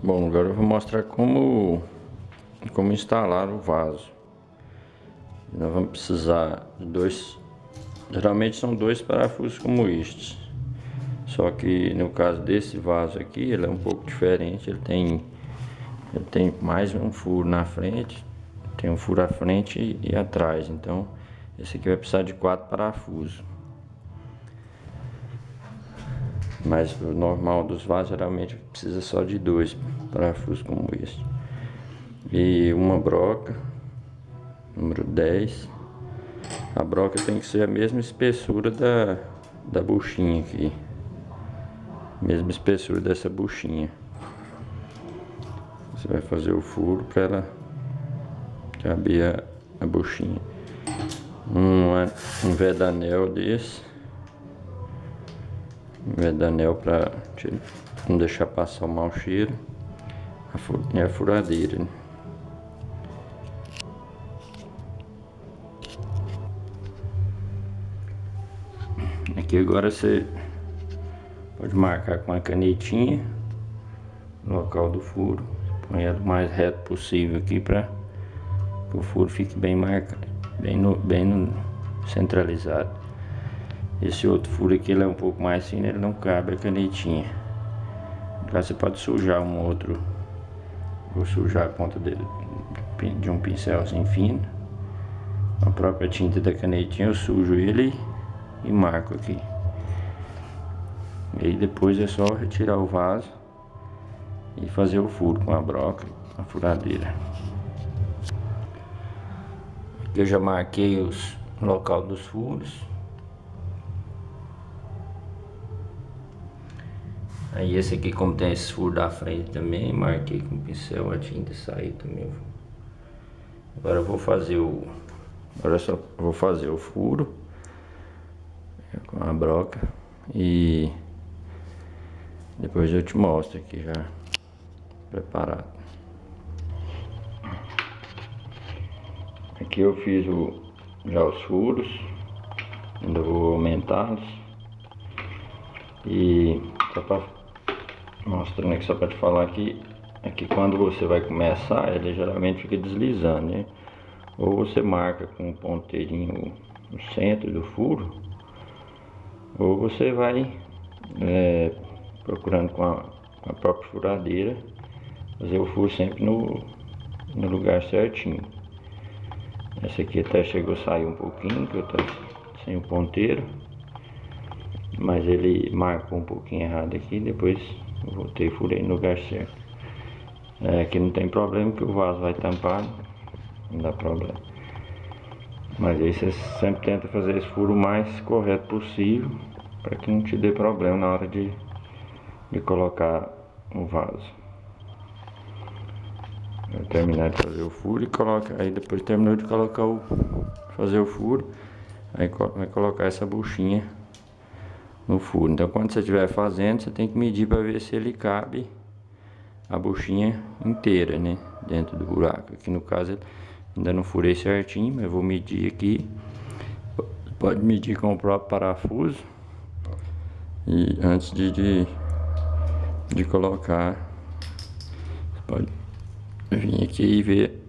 Bom, agora eu vou mostrar como instalar o vaso. Nós vamos precisar de dois, geralmente são dois parafusos como estes. Só que no caso desse vaso aqui, ele é um pouco diferente. Ele tem mais um furo na frente, tem um furo à frente e atrás. Então esse aqui vai precisar de 4 parafusos. Mas o normal dos vasos geralmente precisa só de 2 parafusos como este. E uma broca, número 10. A broca tem que ser a mesma espessura da buchinha aqui. Mesma espessura dessa buchinha. Você vai fazer o furo para ela caber a buchinha. Um vedanel desse. Um vedanel para não deixar passar o mau cheiro. E a furadeira, né? Aqui agora você pode marcar com a canetinha o local do furo. Põe ela o mais reto possível aqui para que o furo fique bem marcado, bem centralizado. Esse outro furo aqui ele é um pouco mais fino, ele não cabe a canetinha. Lá você pode sujar um outro, vou sujar a ponta de um pincelzinho fino. A própria tinta da canetinha eu sujo ele e marco aqui. E aí depois é só retirar o vaso e fazer o furo com a broca, a furadeira. Aqui eu já marquei o local dos furos. Aí esse aqui, como tem esse furo da frente também, marquei com o pincel, a tinta saiu também. Agora eu vou fazer o furo com a broca e depois eu te mostro aqui já preparado. Aqui eu fiz já os furos, ainda vou aumentá-los. E só para mostrando aqui, só para te falar que aqui quando você vai começar, ele geralmente fica deslizando, né? Ou você marca com um ponteirinho no centro do furo, ou você vai procurando com a própria furadeira fazer o furo sempre no lugar certinho. Essa aqui até chegou a sair um pouquinho, que eu tô sem o ponteiro, mas ele marcou um pouquinho errado aqui, depois eu voltei e furei no lugar certo. Aqui não tem problema, que o vaso vai tampar, não dá problema. Mas aí você sempre tenta fazer esse furo o mais correto possível, para que não te dê problema na hora de colocar o vaso. Vai terminar de fazer o furo e coloca, aí depois terminou de colocar fazer o furo, aí vai colocar essa buchinha no furo. Então quando você estiver fazendo, você tem que medir para ver se ele cabe a buchinha inteira, né, dentro do buraco. Aqui no caso ainda não furei certinho, mas eu vou medir aqui. Pode medir com o próprio parafuso. E antes de colocar, você pode vir aqui e ver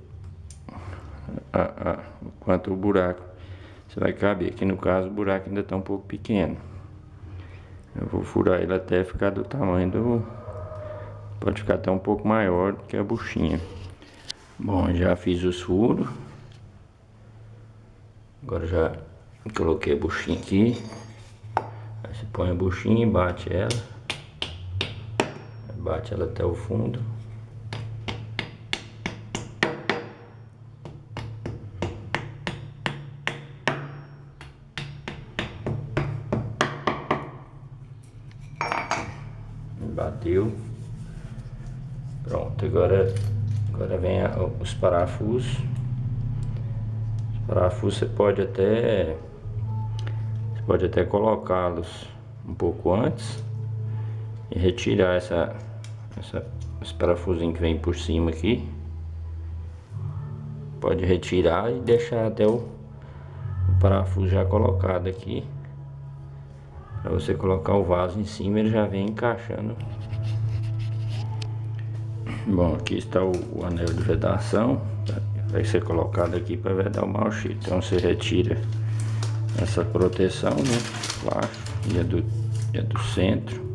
o quanto o buraco você vai caber. Aqui no caso o buraco ainda está um pouco pequeno. Eu vou furar ele até ficar do tamanho pode ficar até um pouco maior do que a buchinha. Bom, já fiz os furos. Agora já coloquei a buchinha aqui. Aí você põe a buchinha e bate ela. Bate ela até o fundo. Bateu. Pronto, agora vem os parafusos. Os parafusos você pode até colocá-los um pouco antes e retirar esse parafusinho que vem por cima aqui. Pode retirar e deixar até o parafuso já colocado aqui. para você colocar o vaso em cima, ele já vem encaixando. Bom, aqui está o anel de vedação, vai ser colocado aqui para vedar o mau cheiro. Então você retira essa proteção, né, plástico, e é do centro.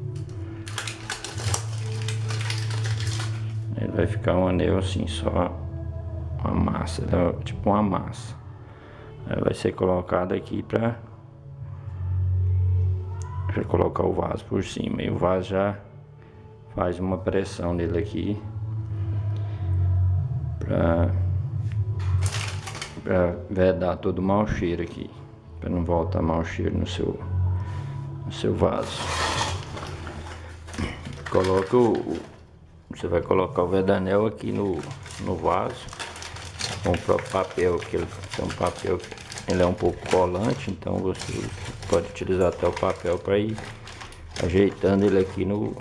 Ele vai ficar um anel assim, só uma massa, tipo uma massa. Aí vai ser colocado aqui para colocar o vaso por cima. E o vaso já faz uma pressão nele aqui para vedar todo o mau cheiro aqui, para não voltar mau cheiro no seu vaso. Você vai colocar o vedanel aqui no vaso com o próprio papel, que ele é um papel, ele é um pouco colante, então você pode utilizar até o papel para ir ajeitando ele aqui no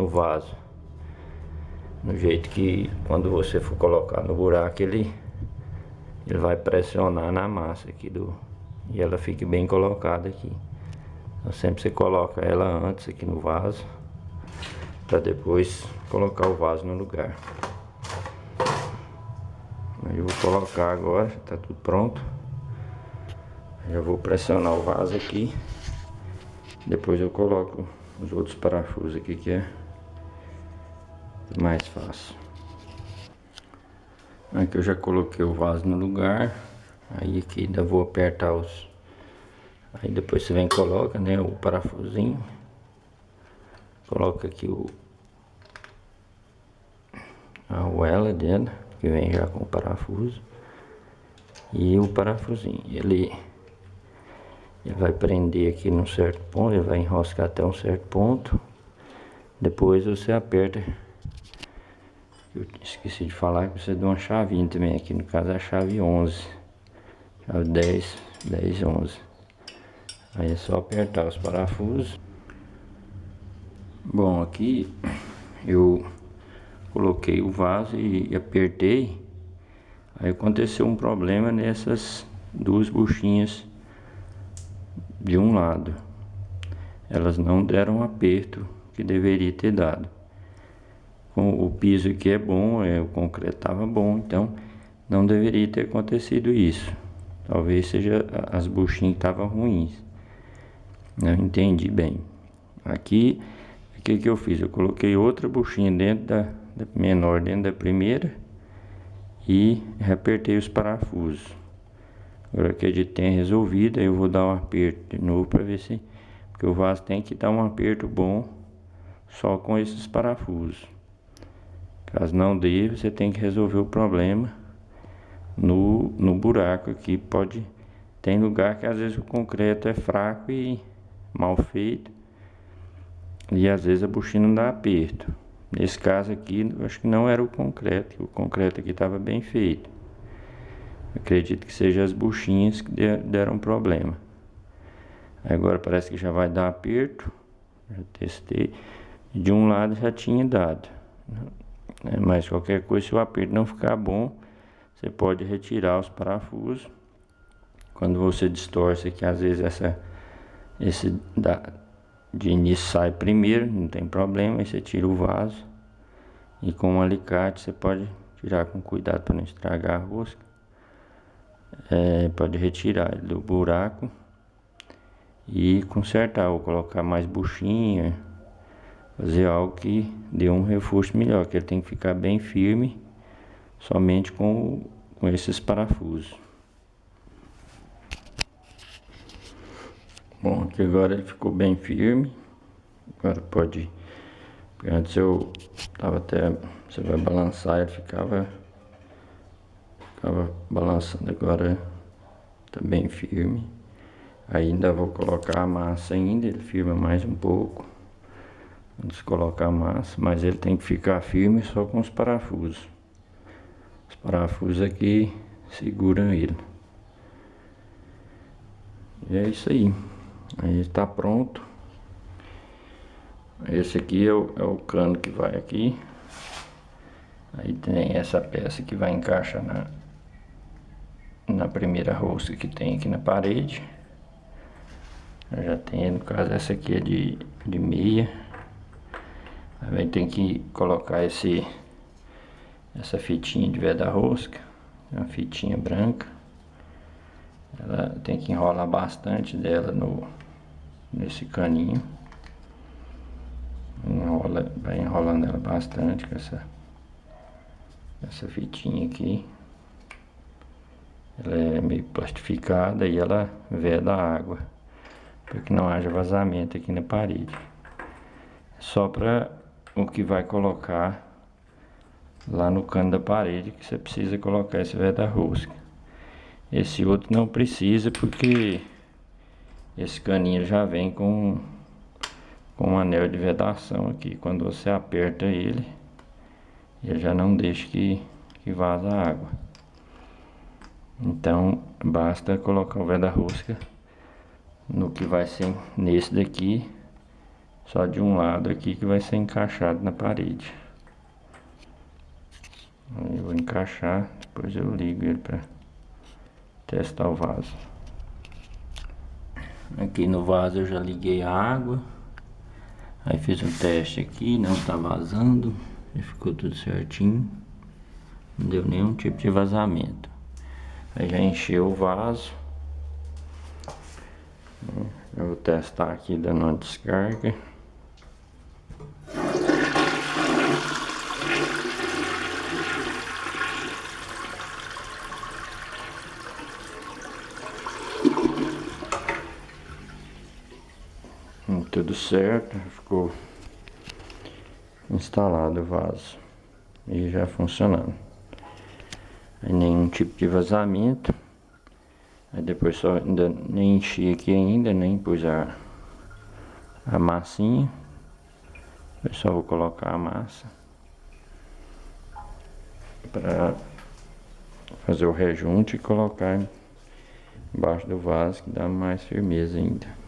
vaso, no jeito que quando você for colocar no buraco ele vai pressionar na massa aqui e ela fique bem colocada aqui. Então sempre você coloca ela antes aqui no vaso, para depois colocar o vaso no lugar. Aí eu vou colocar agora, já tá tudo pronto. Já vou pressionar o vaso aqui. Depois eu coloco os outros parafusos aqui, que é mais fácil. Aqui eu já coloquei o vaso no lugar. Aí aqui ainda vou apertar os... Aí depois você vem e coloca, né, o parafusinho. Coloca aqui a argoela dentro, que vem já com o parafuso. E o parafusinho, ele vai prender aqui num certo ponto, ele vai enroscar até um certo ponto. Depois você aperta. Eu esqueci de falar que você dá uma chavinha também, aqui no caso é a chave 11. Chave 10, 11. Aí é só apertar os parafusos. Bom, aqui eu coloquei o vaso e apertei. Aí aconteceu um problema nessas duas buchinhas de um lado. Elas não deram o aperto que deveria ter dado. Com o piso aqui é bom, o concreto estava bom, então não deveria ter acontecido isso. Talvez seja as buchinhas que estavam ruins. Não entendi bem. Aqui, o que eu fiz? Eu coloquei outra buchinha dentro menor dentro da primeira e reapertei os parafusos. Agora que a gente tem resolvido, aí eu vou dar um aperto de novo para ver se... Porque o vaso tem que dar um aperto bom só com esses parafusos. Caso não dê, você tem que resolver o problema no buraco aqui. Tem lugar que às vezes o concreto é fraco e mal feito, e às vezes a buchinha não dá aperto. Nesse caso aqui, eu acho que não era o concreto aqui estava bem feito. Acredito que seja as buchinhas que deram problema. Agora parece que já vai dar aperto. Já testei. De um lado já tinha dado. Mas qualquer coisa, se o aperto não ficar bom, você pode retirar os parafusos. Quando você distorce aqui, às vezes esse de início sai primeiro, não tem problema. Aí você tira o vaso e com um alicate você pode tirar com cuidado para não estragar a rosca. Pode retirar ele do buraco e consertar, ou colocar mais buchinha, fazer algo que dê um reforço melhor, que ele tem que ficar bem firme somente com esses parafusos. Bom, aqui agora ele ficou bem firme. Agora pode... Porque antes eu tava até... Você vai balançar, ele ficava balançando. Agora tá bem firme. Ainda vou colocar a massa ainda, ele firma mais um pouco antes de colocar a massa, mas ele tem que ficar firme só com os parafusos. Os parafusos aqui seguram ele. E é isso aí. Aí está pronto. Esse aqui é o cano que vai aqui. Aí tem essa peça que vai encaixar na primeira rosca que tem aqui na parede. Eu já tenho, no caso essa aqui é de meia. Aí tem que colocar essa fitinha de veda-rosca, uma fitinha branca. Ela tem que enrolar bastante dela nesse caninho. Vai enrolando ela bastante com essa fitinha aqui. Ela é meio plastificada e ela veda a água, para que não haja vazamento aqui na parede. Só para o que vai colocar lá no cano da parede que você precisa colocar esse veda-rosca. Esse outro não precisa, porque esse caninho já vem com um anel de vedação aqui. Quando você aperta ele já não deixa que vaza a água. Então basta colocar o veda-rosca no que vai ser nesse daqui, só de um lado aqui, que vai ser encaixado na parede. Aí eu vou encaixar, depois eu ligo ele para testar o vaso. Aqui no vaso eu já liguei a água. Aí fiz um teste aqui, não tá vazando, e ficou tudo certinho. Não deu nenhum tipo de vazamento. Aí já encheu o vaso. Eu vou testar aqui dando uma descarga. Tudo certo, ficou instalado o vaso e já funcionando. Aí nenhum tipo de vazamento. Aí depois só ainda nem enchi aqui ainda, nem pus a massinha. Eu só vou colocar a massa para fazer o rejunte e colocar embaixo do vaso, que dá mais firmeza ainda.